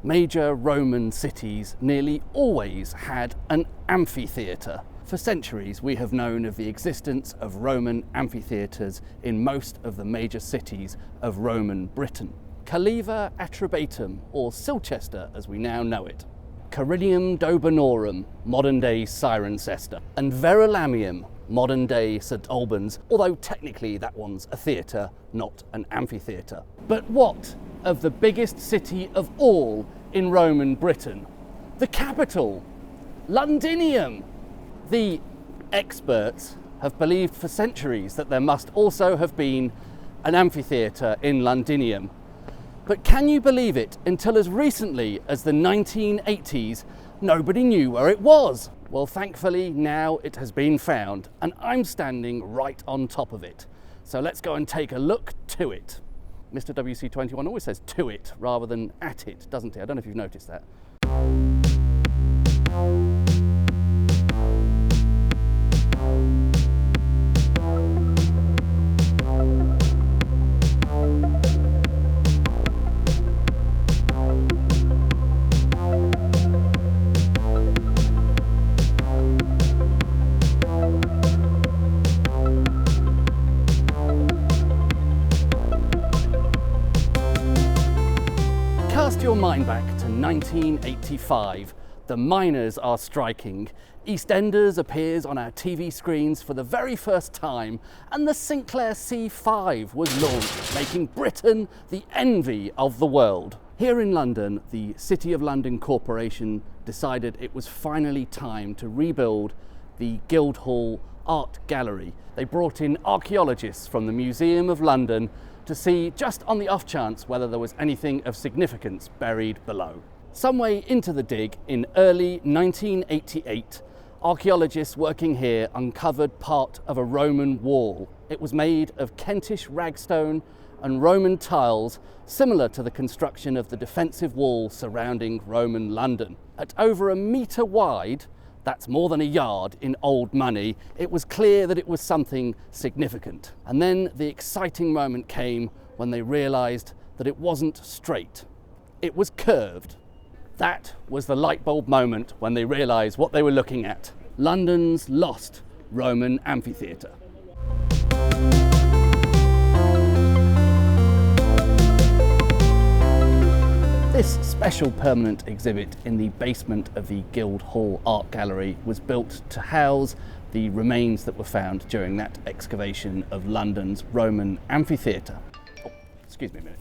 Major Roman cities nearly always had an amphitheatre. For centuries we have known of the existence of Roman amphitheatres in most of the major cities of Roman Britain. Caliva Atrebatum, or Silchester as we now know it, Carinium Dobanorum, modern-day Cirencester, and Verulamium, modern-day St Albans, although technically that one's a theatre, not an amphitheatre. But what of the biggest city of all in Roman Britain? The capital, Londinium! The experts have believed for centuries that there must also have been an amphitheatre in Londinium. But can you believe it, until as recently as the 1980s, nobody knew where it was? Well, thankfully now it has been found, and I'm standing right on top of it. So let's go and take a look to it. Mr. WC21 always says to it rather than at it, doesn't he? I don't know if you've noticed that. Cast your mind back to 1985. The miners are striking. EastEnders appears on our TV screens for the very first time, and the Sinclair C5 was launched, making Britain the envy of the world. Here in London, the City of London Corporation decided it was finally time to rebuild the Guildhall Art Gallery. They brought in archaeologists from the Museum of London to see, just on the off chance, whether there was anything of significance buried below. Some way into the dig, in early 1988, archaeologists working here uncovered part of a Roman wall. It was made of Kentish ragstone and Roman tiles, similar to the construction of the defensive wall surrounding Roman London. At over 1 metre wide, that's more than a yard in old money, it was clear that it was something significant. And then the exciting moment came when they realised that it wasn't straight, it was curved. That was the light bulb moment when they realised what they were looking at: London's lost Roman amphitheatre. This special permanent exhibit in the basement of the Guildhall Art Gallery was built to house the remains that were found during that excavation of London's Roman amphitheatre. Oh, excuse me a minute.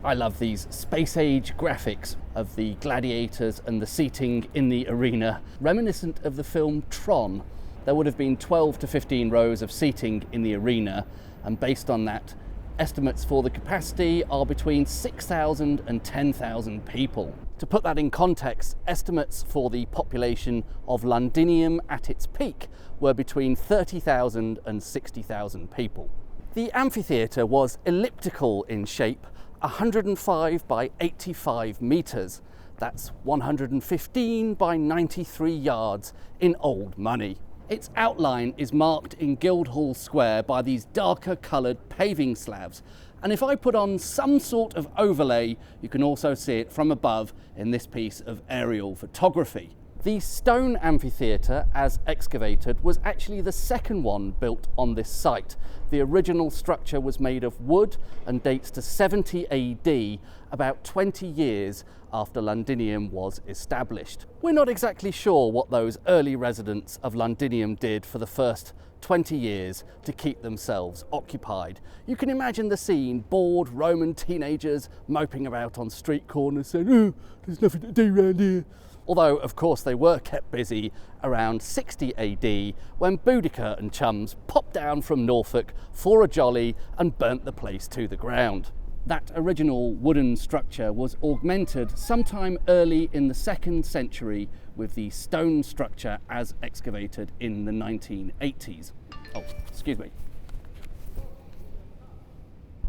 I love these space-age graphics of the gladiators and the seating in the arena, reminiscent of the film Tron. There would have been 12 to 15 rows of seating in the arena, and based on that, estimates for the capacity are between 6,000 and 10,000 people. To put that in context, estimates for the population of Londinium at its peak were between 30,000 and 60,000 people. The amphitheatre was elliptical in shape, 105 by 85 metres. That's 115 by 93 yards in old money. Its outline is marked in Guildhall Square by these darker coloured paving slabs, and if I put on some sort of overlay, you can also see it from above in this piece of aerial photography. The stone amphitheatre, as excavated, was actually the second one built on this site. The original structure was made of wood and dates to 70 AD, about 20 years after Londinium was established. We're not exactly sure what those early residents of Londinium did for the first 20 years to keep themselves occupied. You can imagine the scene: bored Roman teenagers moping about on street corners saying, "Oh, there's nothing to do around here." Although, of course, they were kept busy around 60 AD when Boudicca and chums popped down from Norfolk for a jolly and burnt the place to the ground. That original wooden structure was augmented sometime early in the 2nd century with the stone structure as excavated in the 1980s. Oh, excuse me.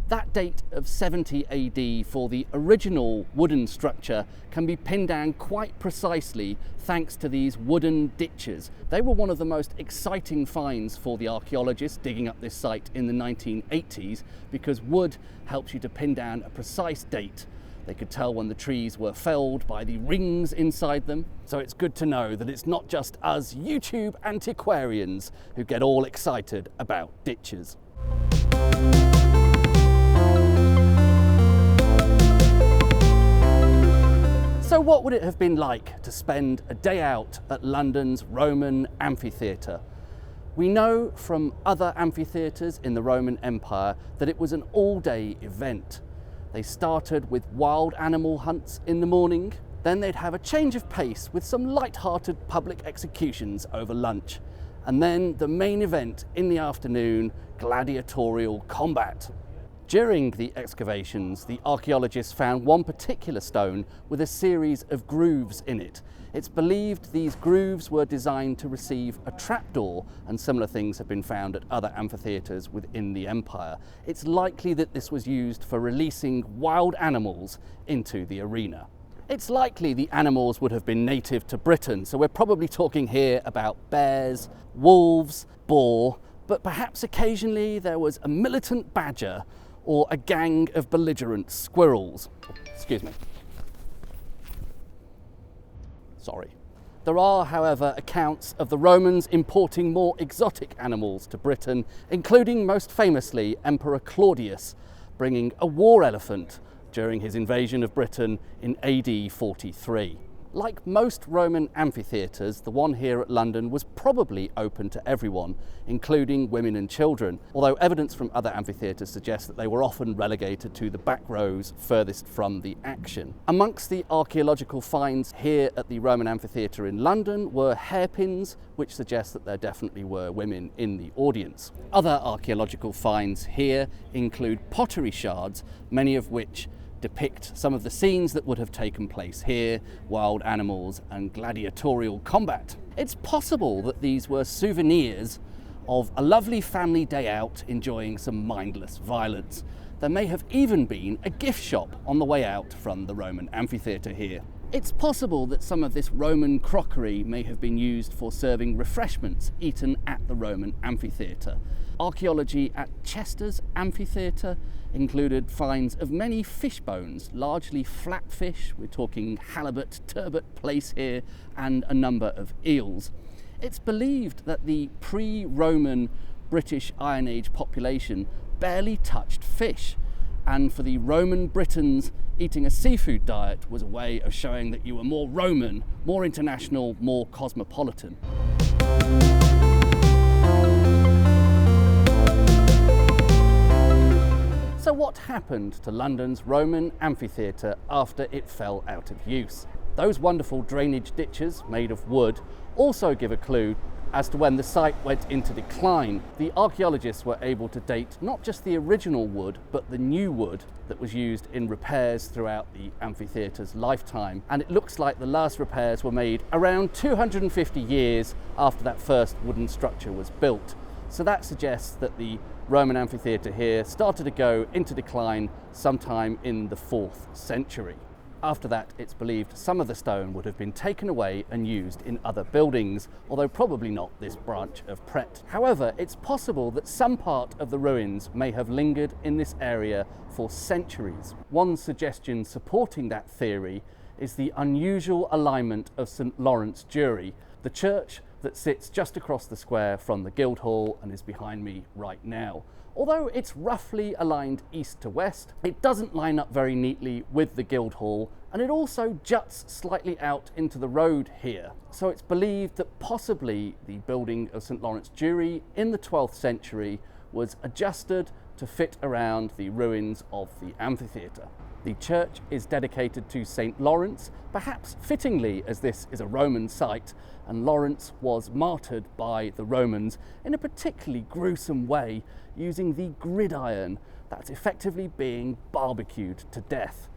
That date of 70 AD for the original wooden structure can be pinned down quite precisely thanks to these wooden ditches. They were one of the most exciting finds for the archaeologists digging up this site in the 1980s, because wood helps you to pin down a precise date They could tell when the trees were felled by the rings inside them. So it's good to know that it's not just us YouTube antiquarians who get all excited about ditches. So what would it have been like to spend a day out at London's Roman Amphitheatre? We know from other amphitheatres in the Roman Empire that it was an all-day event. They started with wild animal hunts in the morning, then they'd have a change of pace with some light-hearted public executions over lunch, and then the main event in the afternoon, gladiatorial combat. During the excavations, the archaeologists found one particular stone with a series of grooves in it. It's believed these grooves were designed to receive a trapdoor, and similar things have been found at other amphitheatres within the empire. It's likely that this was used for releasing wild animals into the arena. It's likely the animals would have been native to Britain, so we're probably talking here about bears, wolves, boar, but perhaps occasionally there was a militant badger or a gang of belligerent squirrels. Excuse me. Sorry. There are, however, accounts of the Romans importing more exotic animals to Britain, including most famously Emperor Claudius, bringing a war elephant during his invasion of Britain in AD 43. Like most Roman amphitheatres, the one here at London was probably open to everyone, including women and children, although evidence from other amphitheatres suggests that they were often relegated to the back rows furthest from the action. Amongst the archaeological finds here at the Roman Amphitheatre in London were hairpins, which suggests that there definitely were women in the audience. Other archaeological finds here include pottery shards, many of which depict some of the scenes that would have taken place here, wild animals and gladiatorial combat. It's possible that these were souvenirs of a lovely family day out enjoying some mindless violence. There may have even been a gift shop on the way out from the Roman Amphitheatre here. It's possible that some of this Roman crockery may have been used for serving refreshments eaten at the Roman Amphitheatre. Archaeology at Chester's Amphitheatre included finds of many fish bones, largely flatfish, we're talking halibut, turbot, plaice here, and a number of eels. It's believed that the pre-Roman British Iron Age population barely touched fish, and for the Roman Britons, eating a seafood diet was a way of showing that you were more Roman, more international, more cosmopolitan. So what happened to London's Roman Amphitheatre after it fell out of use? Those wonderful drainage ditches made of wood also give a clue as to when the site went into decline. The archaeologists were able to date not just the original wood, but the new wood that was used in repairs throughout the amphitheatre's lifetime. And it looks like the last repairs were made around 250 years after that first wooden structure was built. So that suggests that the Roman amphitheatre here started to go into decline sometime in the 4th century. After that, it's believed some of the stone would have been taken away and used in other buildings, although probably not this branch of Pret. However, it's possible that some part of the ruins may have lingered in this area for centuries. One suggestion supporting that theory is the unusual alignment of stlawrence Jury, the church that sits just across the square from the Guildhall and is behind me right now. Although it's roughly aligned east to west, it doesn't line up very neatly with the Guildhall, and it also juts slightly out into the road here. So it's believed that possibly the building of stlawrence Jury in the 12th century was adjusted to fit around the ruins of the amphitheatre. The church is dedicated to St. Lawrence, perhaps fittingly as this is a Roman site, and Lawrence was martyred by the Romans in a particularly gruesome way, using the gridiron that's effectively being barbecued to death.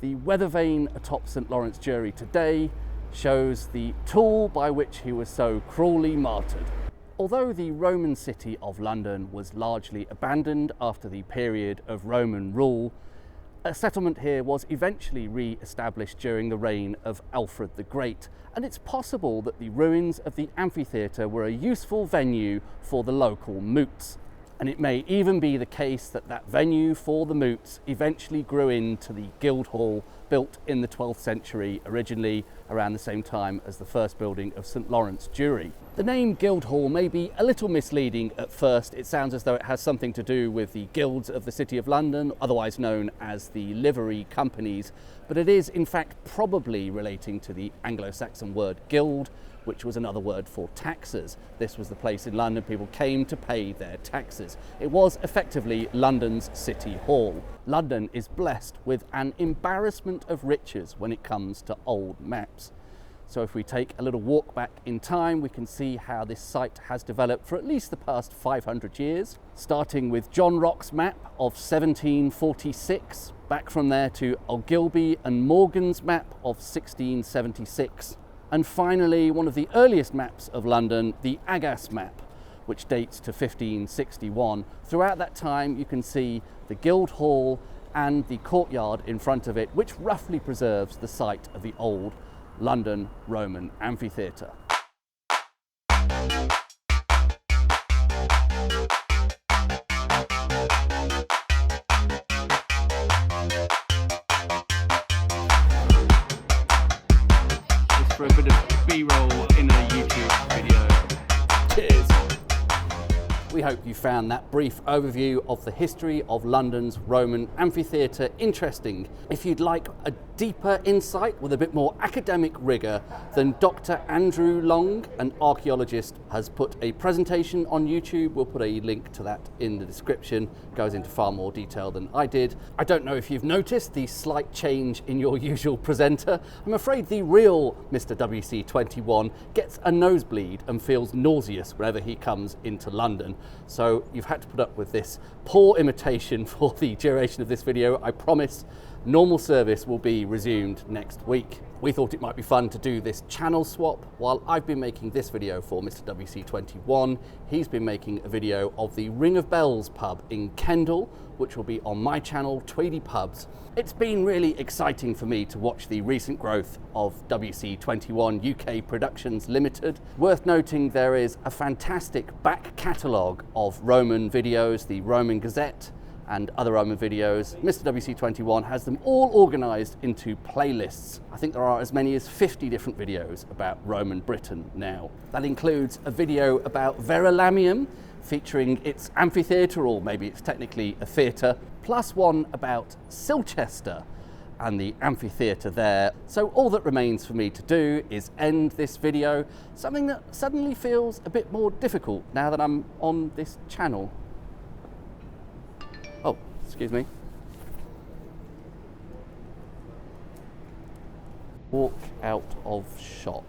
The weather vane atop St. Lawrence Jury today shows the tool by which he was so cruelly martyred. Although the Roman city of London was largely abandoned after the period of Roman rule, a settlement here was eventually re-established during the reign of Alfred the Great, and it's possible that the ruins of the amphitheatre were a useful venue for the local moots. And it may even be the case that that venue for the moots eventually grew into the Guildhall, built in the 12th century, originally around the same time as the first building of St Lawrence Jury. The name Guildhall may be a little misleading at first. It sounds as though it has something to do with the guilds of the City of London, otherwise known as the livery companies, but it is in fact probably relating to the Anglo-Saxon word guild, which was another word for taxes. This was the place in London people came to pay their taxes. It was effectively London's city hall. London is blessed with an embarrassment of riches when it comes to old maps. So if we take a little walk back in time, we can see how this site has developed for at least the past 500 years, starting with John Rock's map of 1746, back from there to Ogilby and Morgan's map of 1676. And finally, one of the earliest maps of London, the Agas map, which dates to 1561. Throughout that time, you can see the Guildhall and the courtyard in front of it, which roughly preserves the site of the old London Roman Amphitheatre. For a bit of B-roll in a YouTube video. Cheers! We hope you found that brief overview of the history of London's Roman Amphitheatre interesting. If you'd like a deeper insight with a bit more academic rigour, then Dr. Andrew Long, an archaeologist, has put a presentation on YouTube. We'll put a link to that in the description. Goes into far more detail than I did. I don't know if you've noticed the slight change in your usual presenter. I'm afraid the real Mr. WC21 gets a nosebleed and feels nauseous whenever he comes into London. So you've had to put up with this poor imitation for the duration of this video. I promise normal service will be resumed next week. We thought it might be fun to do this channel swap. While I've been making this video for Mr. WC21, he's been making a video of the Ring of Bells pub in Kendal, which will be on my channel, Tweedy Pubs. It's been really exciting for me to watch the recent growth of WC21 UK Productions Limited. Worth noting, there is a fantastic back catalogue of Roman videos, the Roman Gazette, and other Roman videos. Mr. WC21 has them all organised into playlists. I think there are as many as 50 different videos about Roman Britain now. That includes a video about Verulamium, featuring its amphitheatre, or maybe it's technically a theatre, plus one about Silchester and the amphitheatre there. So all that remains for me to do is end this video, something that suddenly feels a bit more difficult now that I'm on this channel. Oh, excuse me. Walk out of shot.